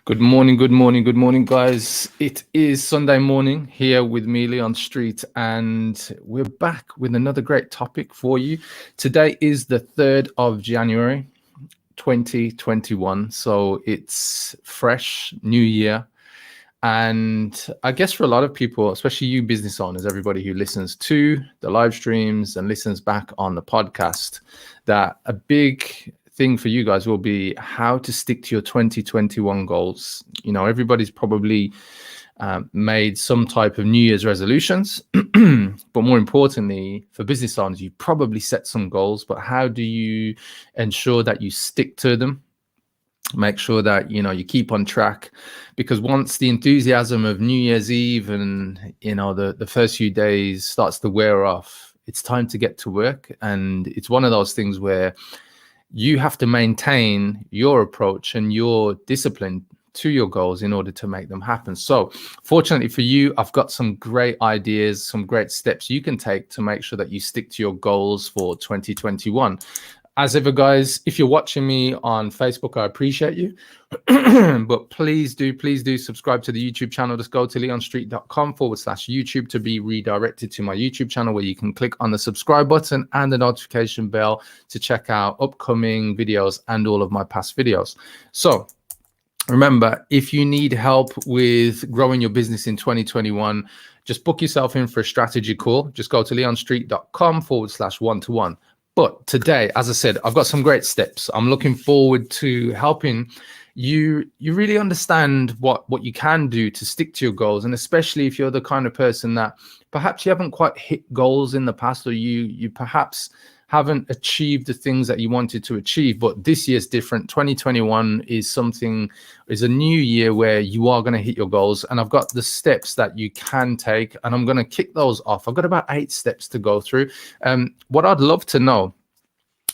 Good morning, good morning, good morning, guys. It is Sunday morning here with me, Leon Street, and we're back with another great topic for you. Today is the 3rd of January, 2021. So it's fresh, new year. And I guess for a lot of people, especially you business owners, everybody who listens to the live streams and listens back on the podcast, that a big thing for you guys will be how to stick to your 2021 goals. You know, everybody's probably made some type of New Year's resolutions, but more importantly, for business owners, you probably set some goals, but how do you ensure that you stick to them? Make sure that you keep on track, because once the enthusiasm of New Year's Eve and the first few days starts to wear off, it's time to get to work. And it's one of those things where you have to maintain your approach and your discipline to your goals in order to make them happen. So fortunately for you, I've got some great ideas, some great steps you can take to make sure that you stick to your goals for 2021. As ever, guys, if you're watching me on Facebook, I appreciate you. But please do subscribe to the YouTube channel. Just go to leonstreet.com/YouTube to be redirected to my YouTube channel, where you can click on the subscribe button and the notification bell to check out upcoming videos and all of my past videos. So remember, if you need help with growing your business in 2021, just book yourself in for a strategy call. Just go to leonstreet.com/one-to-one. But today, as I said, I've got some great steps. I'm looking forward to helping you really understand what you can do to stick to your goals. And especially if you're the kind of person that perhaps you haven't quite hit goals in the past, or you perhaps haven't achieved the things that you wanted to achieve, but this year's different. 2021 is a new year where you are going to hit your goals. And I've got the steps that you can take, and I'm going to kick those off. I've got about 8 steps to go through. What I'd love to know,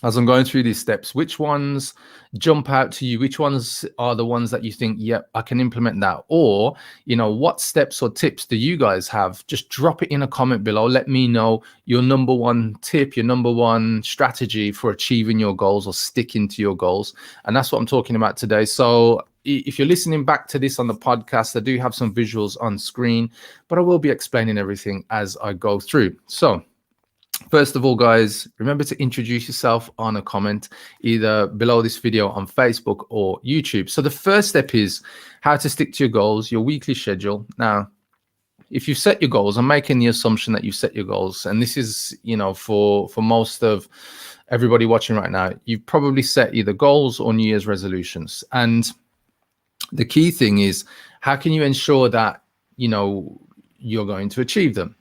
as I'm going through these steps, which ones jump out to you? Which ones are the ones that you think, yep, I can implement that? Or, what steps or tips do you guys have? Just drop it in a comment below. Let me know your number one tip, your number one strategy for achieving your goals or sticking to your goals. And that's what I'm talking about today. So if you're listening back to this on the podcast, I do have some visuals on screen, but I will be explaining everything as I go through. So first of all, guys, remember to introduce yourself on a comment either below this video on Facebook or YouTube. So the first step is how to stick to your goals, your weekly schedule. Now, if you've set your goals, I'm making the assumption that you've set your goals. And this is, for most of everybody watching right now, you've probably set either goals or New Year's resolutions. And the key thing is, how can you ensure that, you're going to achieve them?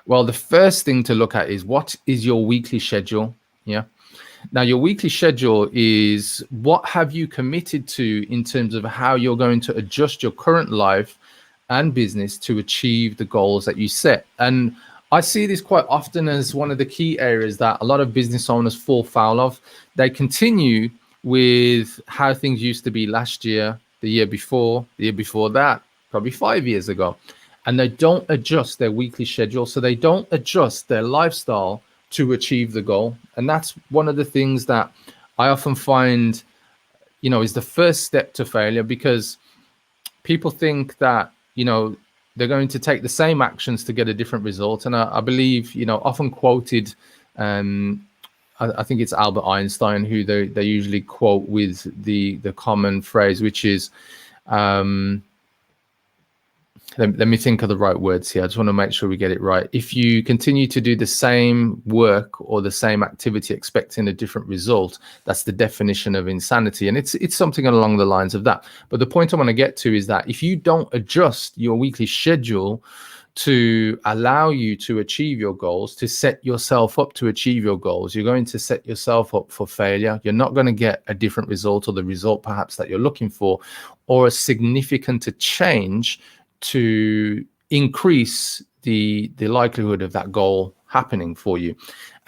Well, the first thing to look at is, what is your weekly schedule? Yeah. Now, your weekly schedule is what have you committed to in terms of how you're going to adjust your current life and business to achieve the goals that you set. And I see this quite often as one of the key areas that a lot of business owners fall foul of. They continue with how things used to be last year, the year before that, probably 5 years ago. And they don't adjust their weekly schedule. So they don't adjust their lifestyle to achieve the goal. And that's one of the things that I often find, is the first step to failure, because people think that, they're going to take the same actions to get a different result. And I believe, often quoted, I think it's Albert Einstein who they usually quote with the common phrase, which is, let me think of the right words here. I just want to make sure we get it right. If you continue to do the same work or the same activity expecting a different result, that's the definition of insanity. And it's something along the lines of that. But the point I want to get to is that if you don't adjust your weekly schedule to allow you to achieve your goals, to set yourself up to achieve your goals, you're going to set yourself up for failure. You're not going to get a different result, or the result perhaps that you're looking for, or a significant change to increase the likelihood of that goal happening for you.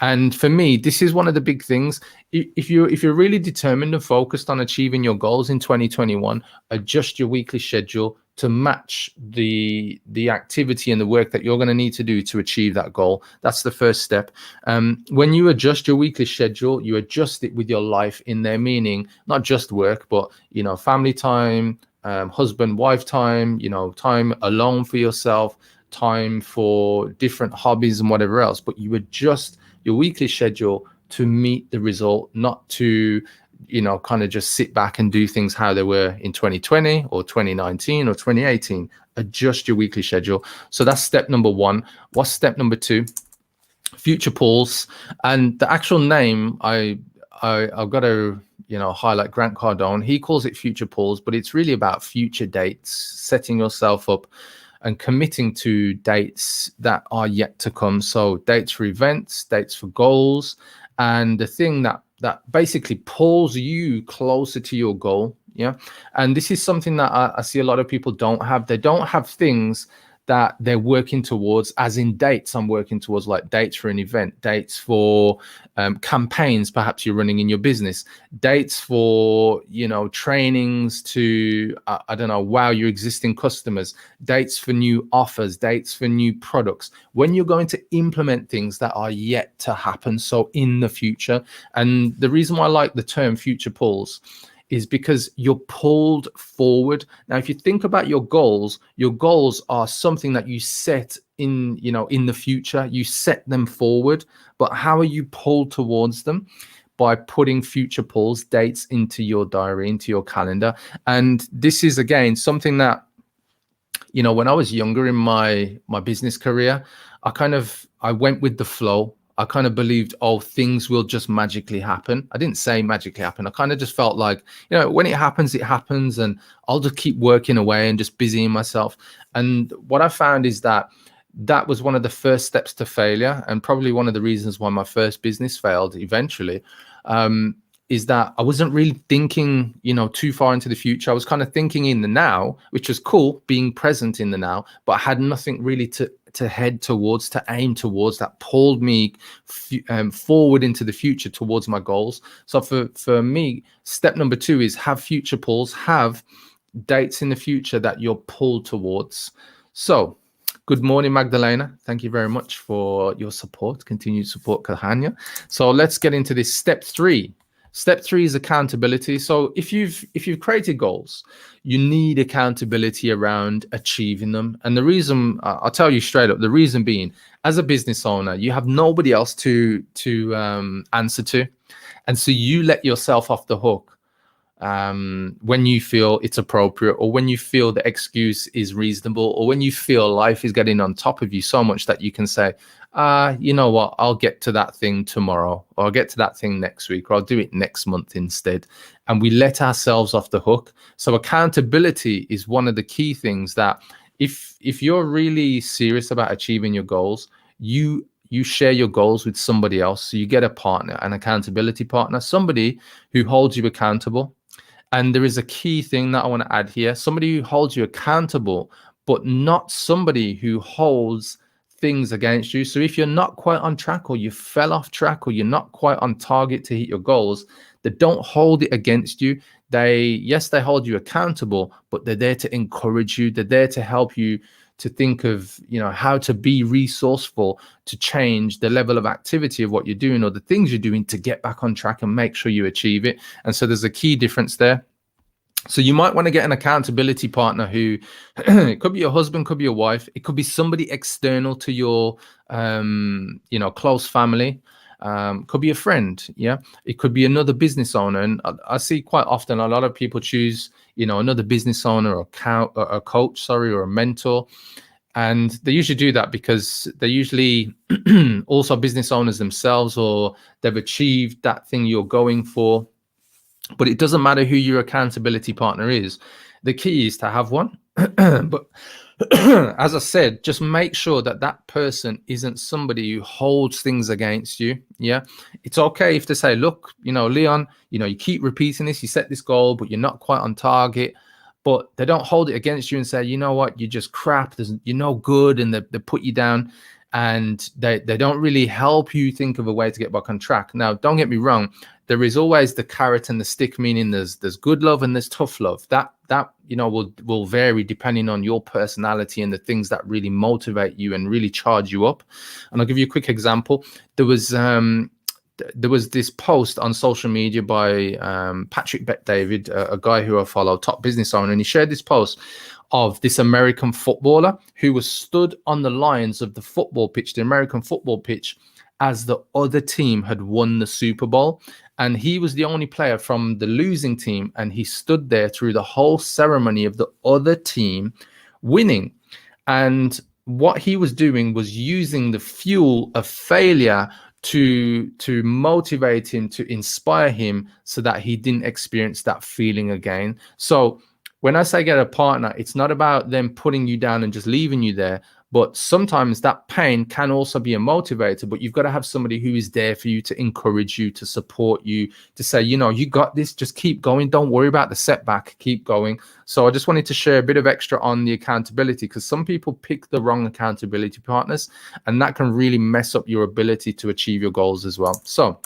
And for me, this is one of the big things. If you're really determined and focused on achieving your goals in 2021, adjust your weekly schedule to match the activity and the work that you're going to need to do to achieve that goal. That's the first step. When you adjust your weekly schedule, you adjust it with your life in there, meaning not just work, but family time, husband wife time, time alone for yourself, time for different hobbies and whatever else, but you adjust your weekly schedule to meet the result, not to kind of just sit back and do things how they were in 2020 or 2019 or 2018. Adjust your weekly schedule. So that's step number one. What's step number two? Future Pulse. And the actual name, I've got to highlight Grant Cardone. He calls it Future Pulse, but it's really about future dates, setting yourself up and committing to dates that are yet to come. So dates for events, dates for goals, and the thing that basically pulls you closer to your goal. Yeah. And this is something that I see a lot of people don't have. They don't have things that they're working towards, as in dates I'm working towards, like dates for an event, dates for campaigns perhaps you're running in your business, dates for trainings to I don't know, wow your existing customers, dates for new offers, dates for new products, when you're going to implement things that are yet to happen, so in the future. And the reason why I like the term Future Pulse is because you're pulled forward. Now, if you think about your goals are something that you set in the future. You set them forward, but how are you pulled towards them? By putting future pulls, dates into your diary, into your calendar. And this is, again, something that, when I was younger in my business career, I went with the flow. I kind of believed, things will just magically happen. I didn't say magically happen. I kind of just felt like, when it happens, and I'll just keep working away and just busying myself. And what I found is that was one of the first steps to failure, and probably one of the reasons why my first business failed eventually, is that I wasn't really thinking, too far into the future. I was kind of thinking in the now, which was cool, being present in the now, but I had nothing really to head towards, to aim towards, that pulled me forward into the future towards my goals. So for me, step number two is have future pulls, have dates in the future that you're pulled towards. So good morning, Magdalena. Thank you very much for your support, continued support, Kahanya. So let's get into this. Step three. Step three is accountability. So if you've created goals, you need accountability around achieving them. And the reason, I'll tell you straight up, the reason being, as a business owner, you have nobody else to answer to. And so you let yourself off the hook when you feel it's appropriate, or when you feel the excuse is reasonable, or when you feel life is getting on top of you so much that you can say, you know what, I'll get to that thing tomorrow, or I'll get to that thing next week, or I'll do it next month instead. And we let ourselves off the hook. So accountability is one of the key things that if you're really serious about achieving your goals, you share your goals with somebody else. So you get a partner, an accountability partner, somebody who holds you accountable. And there is a key thing that I want to add here: somebody who holds you accountable, but not somebody who holds things against you. So if you're not quite on track, or you fell off track, or you're not quite on target to hit your goals, they don't hold it against you. They hold you accountable, but they're there to encourage you. They're there to help you to think of, how to be resourceful, to change the level of activity of what you're doing, or the things you're doing, to get back on track and make sure you achieve it. And so there's a key difference there. So you might want to get an accountability partner who it could be your husband, could be your wife, it could be somebody external to your close family, could be a friend. Yeah, it could be another business owner. And I see quite often a lot of people choose another business owner, or a coach, or a mentor. And they usually do that because they're usually also business owners themselves, or they've achieved that thing you're going for. But it doesn't matter who your accountability partner is. The key is to have one. But as I said, just make sure that person isn't somebody who holds things against you. Yeah, it's okay if they say, look, Leon, you keep repeating this, you set this goal, but you're not quite on target. But they don't hold it against you and say, you know what, you're just crap, you're no good, and they put you down, and they don't really help you think of a way to get back on track. Now, don't get me wrong, there is always the carrot and the stick, meaning there's good love and there's tough love. That will vary depending on your personality and the things that really motivate you and really charge you up. And I'll give you a quick example. There was there was this post on social media by Patrick Bet-David, a guy who I follow, top business owner, and he shared this post of this American footballer who was stood on the lines of the football pitch, the American football pitch, as the other team had won the Super Bowl. And he was the only player from the losing team, and he stood there through the whole ceremony of the other team winning. And what he was doing was using the fuel of failure to motivate him, to inspire him, so that he didn't experience that feeling again. So when I say get a partner, it's not about them putting you down and just leaving you there. But sometimes that pain can also be a motivator, but you've got to have somebody who is there for you, to encourage you, to support you, to say, you know, you got this, just keep going. Don't worry about the setback, keep going. So I just wanted to share a bit of extra on the accountability, because some people pick the wrong accountability partners, and that can really mess up your ability to achieve your goals as well. So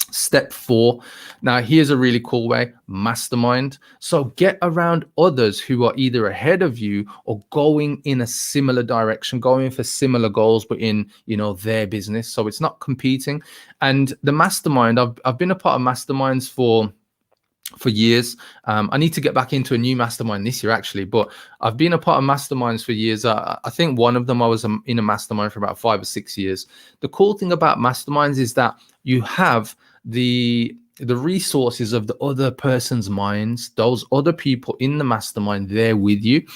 step 4. Now, here's a really cool way: mastermind. So get around others who are either ahead of you or going in a similar direction, going for similar goals, but in, you know, their business. So it's not competing. And the mastermind, I've been a part of masterminds for years. I need to get back into a new mastermind this year, actually, but I've been a part of masterminds for years. I think one of them I was in a mastermind for about 5 or 6 years. The cool thing about masterminds is that you have the resources of the other person's minds, those other people in the mastermind there with you.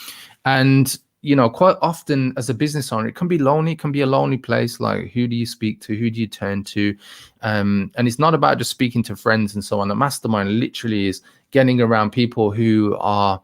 And you know, quite often as a business owner, it can be lonely. It can be a lonely place. Like, who do you speak to? Who do you turn to? And it's not about just speaking to friends and so on. The mastermind literally is getting around people who are,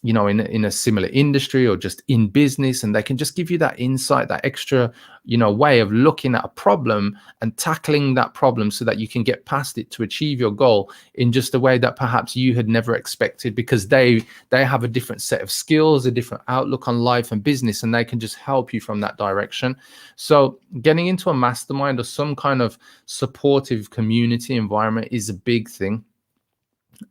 you know, in a similar industry or just in business, and they can just give you that insight, that extra, you know, way of looking at a problem and tackling that problem so that you can get past it to achieve your goal in just a way that perhaps you had never expected, because they have a different set of skills, a different outlook on life and business, and they can just help you from that direction. So getting into a mastermind or some kind of supportive community environment is a big thing.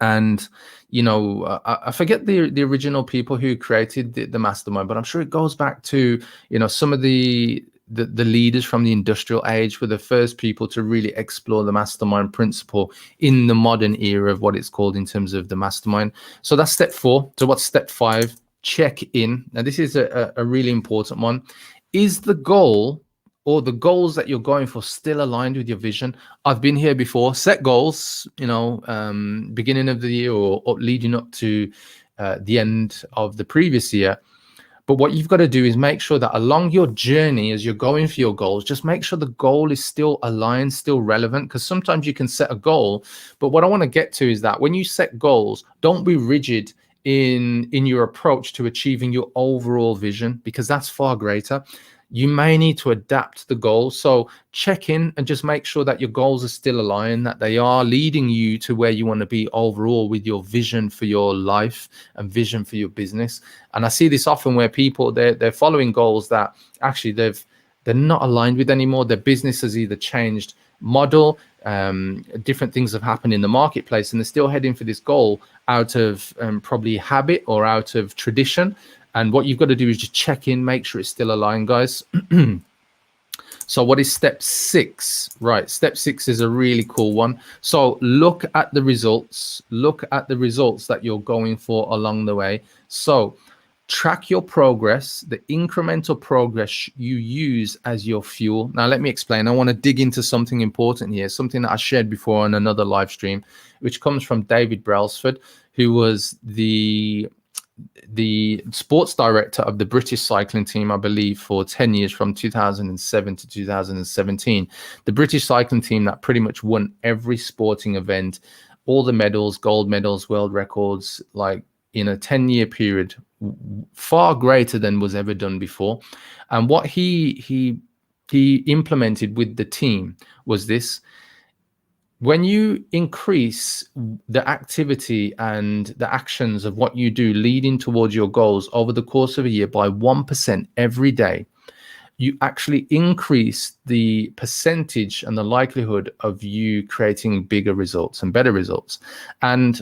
And you know, I forget the original people who created the mastermind, but I'm sure it goes back to, you know, some of the leaders from the industrial age were the first people to really explore the mastermind principle in the modern era of what it's called in terms of the mastermind. So that's step 4. So what's step 5? Check in. Now this is a really important one. Is the goal or the goals that you're going for still aligned with your vision? I've been here before. Set goals, you know, beginning of the year or leading up to the end of the previous year. But what you've got to do is make sure that along your journey, as you're going for your goals, just make sure the goal is still aligned, still relevant, because sometimes you can set a goal. But what I want to get to is that when you set goals, don't be rigid in your approach to achieving your overall vision, because that's far greater. You may need to adapt the goals. So check in and just make sure that your goals are still aligned, that they are leading you to where you want to be overall with your vision for your life and vision for your business. And I see this often where people, they're following goals that actually they're not aligned with anymore. Their business has either changed model, different things have happened in the marketplace, and they're still heading for this goal out of probably habit or out of tradition. And what you've got to do is just check in, make sure it's still aligned, guys. So what is step 6? Right, step 6 is a really cool one. So look at the results. Look at the results that you're going for along the way. So track your progress, the incremental progress you use as your fuel. Now, let me explain. I want to dig into something important here, something that I shared before on another live stream, which comes from David Brailsford, who was the sports director of the British cycling team, I believe, for 10 years, from 2007 to 2017. The British cycling team that pretty much won every sporting event, all the medals, gold medals, world records, like in a 10-year period, far greater than was ever done before. And what he implemented with the team was this: when you increase the activity and the actions of what you do leading towards your goals over the course of a year by 1% every day, you actually increase the percentage and the likelihood of you creating bigger results and better results. And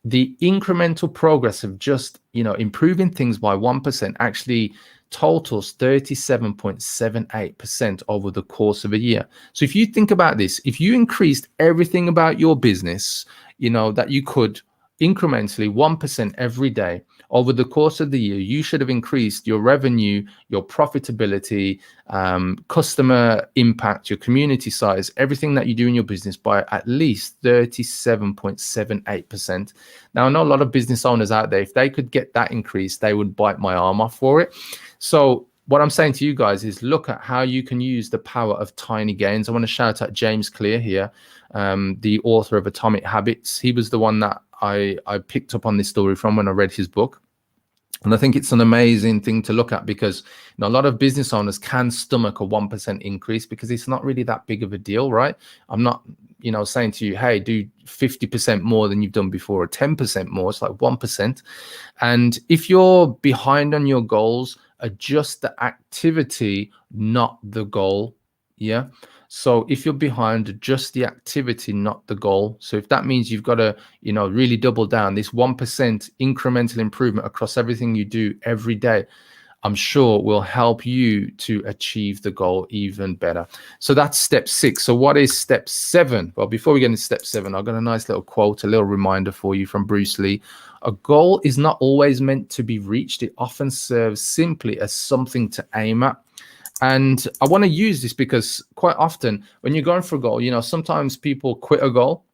the incremental progress of just, you know, improving things by 1% actually totals 37.78% over the course of a year. So if you think about this, if you increased everything about your business, that you could incrementally 1% every day over the course of the year, you should have increased your revenue, your profitability, customer impact, your community size, everything that you do in your business by at least 37.78%. Now, I know a lot of business owners out there, if they could get that increase, they would bite my arm off for it. So what I'm saying to you guys is look at how you can use the power of tiny gains. I want to shout out James Clear here, the author of Atomic Habits. He was the one that I picked up on this story from when I read his book. And I think it's an amazing thing to look at because a lot of business owners can stomach a 1% increase because it's not really that big of a deal, right? I'm not, saying to you, hey, do 50% more than you've done before or 10% more. It's like 1%. And if you're behind on your goals, adjust the activity, not the goal. Yeah. So if you're behind, adjust the activity, not the goal. So if that means you've got to, really double down this 1% incremental improvement across everything you do every day, I'm sure will help you to achieve the goal even better. So that's step 6. So what is step 7? Well, before we get into step 7, I've got a nice little quote, a little reminder for you from Bruce Lee. A goal is not always meant to be reached. It often serves simply as something to aim at. And I want to use this because quite often when you're going for a goal, sometimes people quit a goal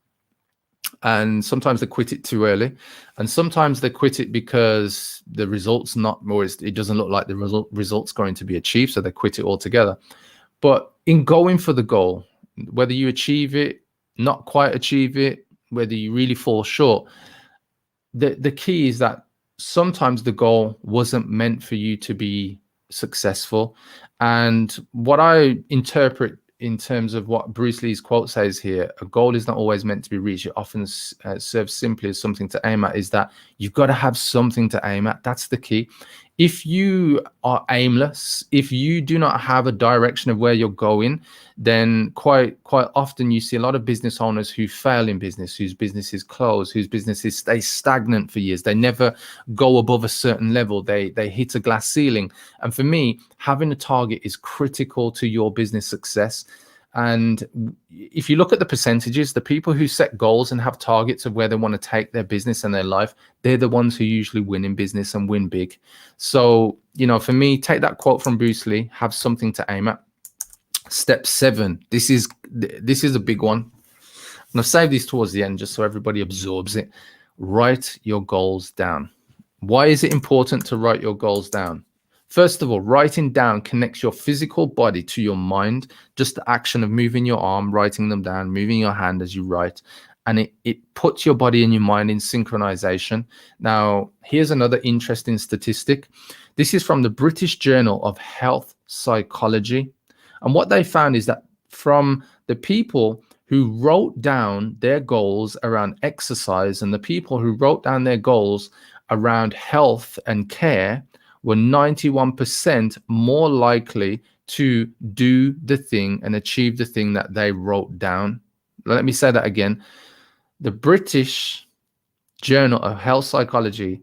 and sometimes they quit it too early. And sometimes they quit it because the result's not, or it doesn't look like the result's going to be achieved. So they quit it altogether. But in going for the goal, whether you achieve it, not quite achieve it, whether you really fall short, the key is that sometimes the goal wasn't meant for you to be successful. And what I interpret in terms of what Bruce Lee's quote says here, a goal is not always meant to be reached. It often serves simply as something to aim at, is that you've got to have something to aim at. That's the key. If you are aimless, if you do not have a direction of where you're going, then quite often you see a lot of business owners who fail in business, whose businesses close, whose businesses stay stagnant for years. They never go above a certain level. They hit a glass ceiling. And for me, having a target is critical to your business success. And if you look at the percentages, the people who set goals and have targets of where they want to take their business and their life, they're the ones who usually win in business and win big. So, for me, take that quote from Bruce Lee, have something to aim at. Step 7, this is a big one. And I've saved these towards the end just so everybody absorbs it. Write your goals down. Why is it important to write your goals down? First of all, writing down connects your physical body to your mind. Just the action of moving your arm, writing them down, moving your hand as you write. And it puts your body and your mind in synchronization. Now, here's another interesting statistic. This is from the British Journal of Health Psychology. And what they found is that from the people who wrote down their goals around exercise and the people who wrote down their goals around health and care, were 91% more likely to do the thing and achieve the thing that they wrote down. Let me say that again. The British Journal of Health Psychology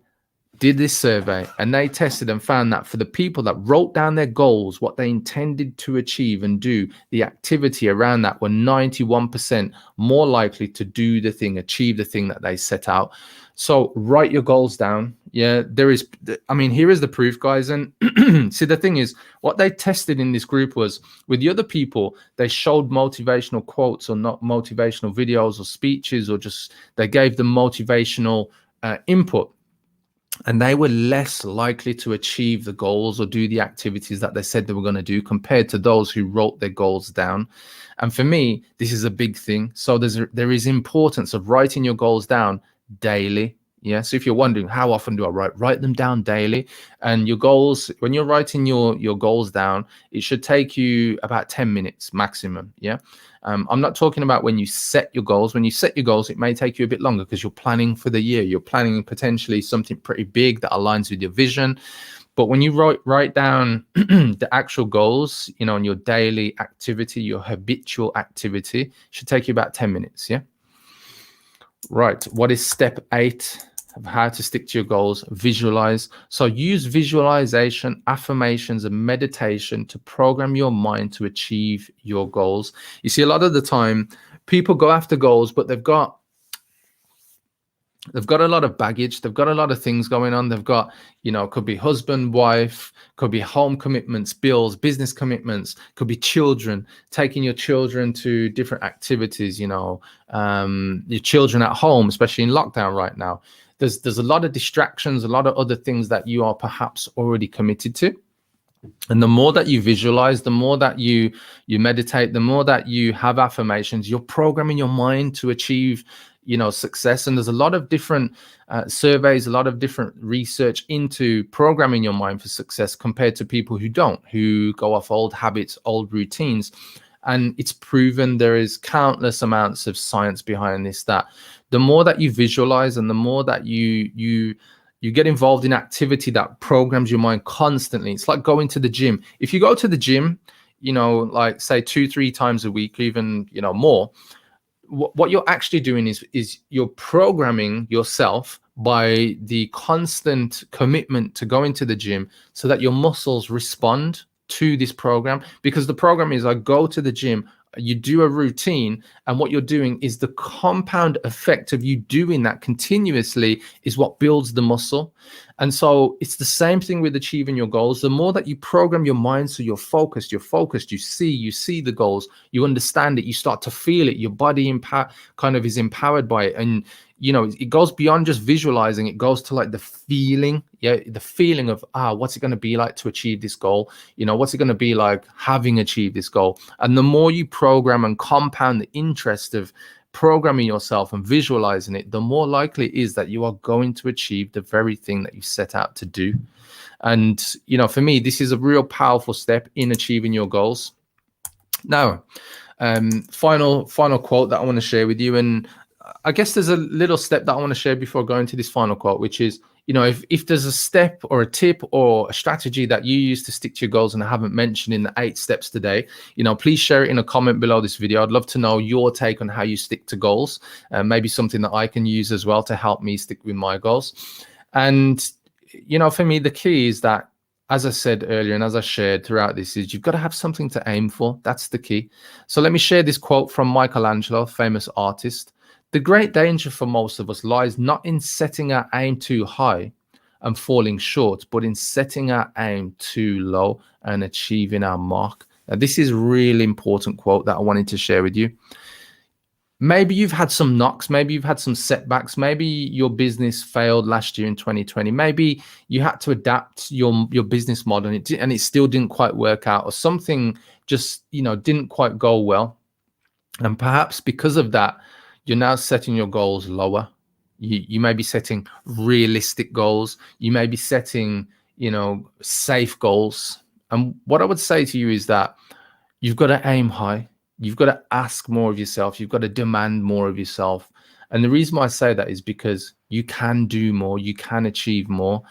did this survey and they tested and found that for the people that wrote down their goals, what they intended to achieve and do, the activity around that were 91% more likely to do the thing, achieve the thing that they set out. So write your goals down. Yeah, here is the proof, guys. And see, the thing is, what they tested in this group was with the other people, they showed motivational quotes or not motivational videos or speeches, or just they gave them motivational input. And they were less likely to achieve the goals or do the activities that they said they were going to do compared to those who wrote their goals down. And for me, this is a big thing. So there is importance of writing your goals down daily. Yeah. So if you're wondering, how often do I write them down daily? And your goals, when you're writing your goals down, it should take you about 10 minutes maximum. Yeah. I'm not talking about when you set your goals. When you set your goals, it may take you a bit longer because you're planning for the year. You're planning potentially something pretty big that aligns with your vision. But when you write down the actual goals, on your daily activity, your habitual activity, it should take you about 10 minutes. Yeah. Right. What is step 8? of how to stick to your goals. Visualize. So use visualization, affirmations, and meditation to program your mind to achieve your goals. You see, a lot of the time people go after goals, but they've got a lot of baggage. They've got a lot of things going on. They've got, could be husband, wife, could be home commitments, bills, business commitments, could be children, taking your children to different activities, your children at home, especially in lockdown right now. There's a lot of distractions, a lot of other things that you are perhaps already committed to. And the more that you visualize, the more that you meditate, the more that you have affirmations, you're programming your mind to achieve, success. And there's a lot of different surveys, a lot of different research into programming your mind for success compared to people who don't, who go off old habits, old routines. And it's proven, there is countless amounts of science behind this, that the more that you visualize and the more that you get involved in activity that programs your mind constantly. It's like going to the gym. If you go to the gym, like say 2-3 times a week, even, more, what you're actually doing is you're programming yourself by the constant commitment to going to the gym so that your muscles respond to this program. Because the program is, I go to the gym, you do a routine, and what you're doing is the compound effect of you doing that continuously is what builds the muscle. And so it's the same thing with achieving your goals. The more that you program your mind so you're focused, you see the goals, you understand it, you start to feel it, your body kind of is empowered by it. And it goes beyond just visualizing. It goes to like the feeling, the feeling of, what's it going to be like to achieve this goal? What's it going to be like having achieved this goal? And the more you program and compound the interest of programming yourself and visualizing it, the more likely it is that you are going to achieve the very thing that you set out to do. And, for me, this is a real powerful step in achieving your goals. Now, final quote that I want to share with you. And I guess there's a little step that I want to share before going to this final quote, which is, if there's a step or a tip or a strategy that you use to stick to your goals and I haven't mentioned in the 8 steps today, please share it in a comment below this video. I'd love to know your take on how you stick to goals, maybe something that I can use as well to help me stick with my goals. And, for me, the key is that, as I said earlier, and as I shared throughout this, is you've got to have something to aim for. That's the key. So let me share this quote from Michelangelo, famous artist. The great danger for most of us lies not in setting our aim too high and falling short, but in setting our aim too low and achieving our mark. Now, this is a really important quote that I wanted to share with you. Maybe you've had some knocks, maybe you've had some setbacks, maybe your business failed last year in 2020, maybe you had to adapt your business model and it still didn't quite work out, or something just didn't quite go well. And perhaps because of that, you're now setting your goals lower. You may be setting realistic goals. You may be setting, safe goals. And what I would say to you is that you've got to aim high. You've got to ask more of yourself. You've got to demand more of yourself. And the reason why I say that is because you can do more. You can achieve more.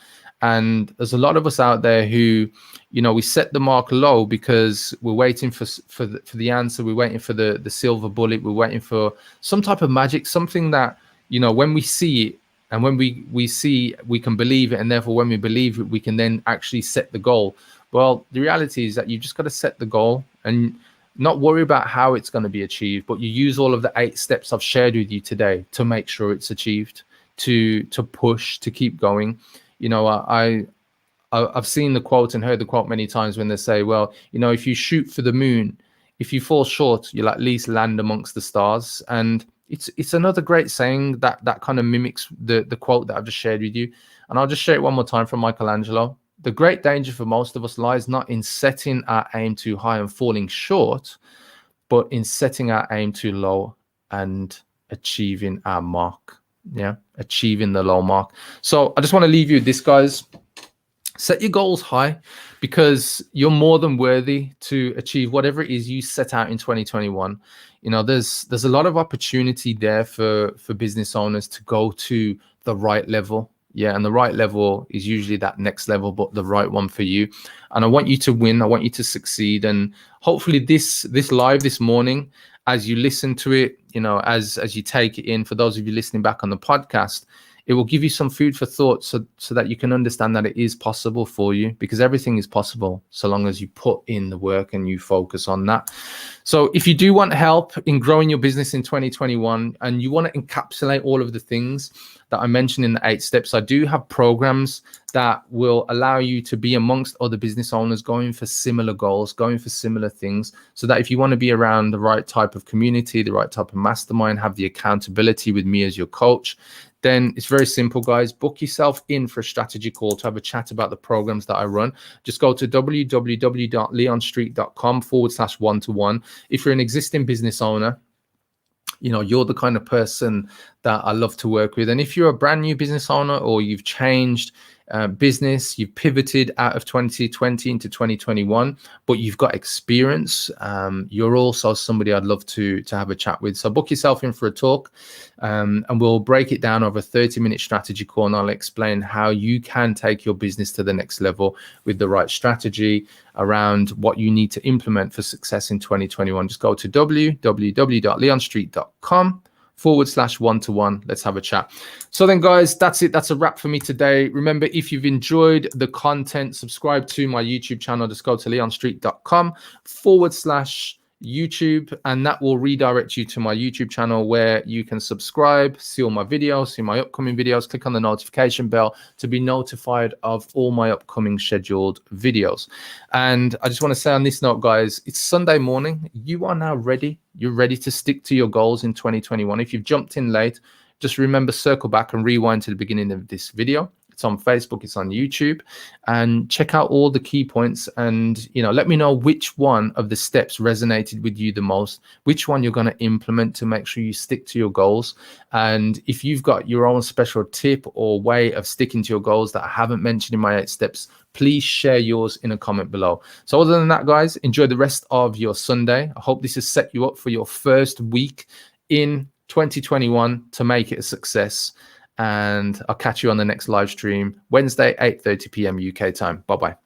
And there's a lot of us out there who, we set the mark low because we're waiting for the answer. We're waiting for the silver bullet. We're waiting for some type of magic, something that, when we see it and when we see, we can believe it. And therefore, when we believe it, we can then actually set the goal. Well, the reality is that you just got to set the goal and not worry about how it's going to be achieved, but you use all of the 8 steps I've shared with you today to make sure it's achieved, to push, to keep going. I've seen the quote and heard the quote many times when they say, well, if you shoot for the moon, if you fall short, you'll at least land amongst the stars. And it's another great saying that kind of mimics the quote that I've just shared with you. And I'll just share it one more time from Michelangelo. The great danger for most of us lies not in setting our aim too high and falling short, but in setting our aim too low and achieving our mark. Achieving the low mark. So I just want to leave you with this, guys. Set your goals high, because you're more than worthy to achieve whatever it is you set out in 2021. There's a lot of opportunity there for business owners to go to the right level. And the right level is usually that next level, but the right one for you. And I want you to win. I want you to succeed. And hopefully this live this morning, as you listen to it, as you take it in, for those of you listening back on the podcast, it will give you some food for thought, so that you can understand that it is possible for you, because everything is possible so long as you put in the work and you focus on that. So if you do want help in growing your business in 2021 and you want to encapsulate all of the things that I mentioned in the 8 steps, I do have programs that will allow you to be amongst other business owners going for similar goals, going for similar things, so that if you want to be around the right type of community, the right type of mastermind, have the accountability with me as your coach, then it's very simple, guys. Book yourself in for a strategy call to have a chat about the programs that I run. Just go to www.leonstreet.com/one-to-one. If you're an existing business owner, you're the kind of person that I love to work with. And if you're a brand new business owner, or you've changed business, you've pivoted out of 2020 into 2021, but you've got experience, you're also somebody I'd love to have a chat with. So book yourself in for a talk, and we'll break it down over a 30-minute strategy call, and I'll explain how you can take your business to the next level with the right strategy around what you need to implement for success in 2021. Just go to www.leonstreet.com/one-to-one. Let's have a chat. So then, guys, that's it. That's a wrap for me today. Remember, if you've enjoyed the content, subscribe to my YouTube channel. Just go to leonstreet.com/YouTube, and that will redirect you to my YouTube channel, where you can subscribe, see all my videos, see my upcoming videos, click on the notification bell to be notified of all my upcoming scheduled videos. And I just want to say on this note, guys, it's Sunday morning. You are now ready. You're ready to stick to your goals in 2021. If you've jumped in late, just remember, circle back and rewind to the beginning of this video. It's on Facebook, it's on YouTube, and check out all the key points, and let me know which one of the steps resonated with you the most, which one you're going to implement to make sure you stick to your goals. And if you've got your own special tip or way of sticking to your goals that I haven't mentioned in my 8 steps, please share yours in a comment below. So other than that, guys, enjoy the rest of your Sunday. I hope this has set you up for your first week in 2021 to make it a success. And I'll catch you on the next live stream, Wednesday, 8:30 p.m. UK time. Bye-bye.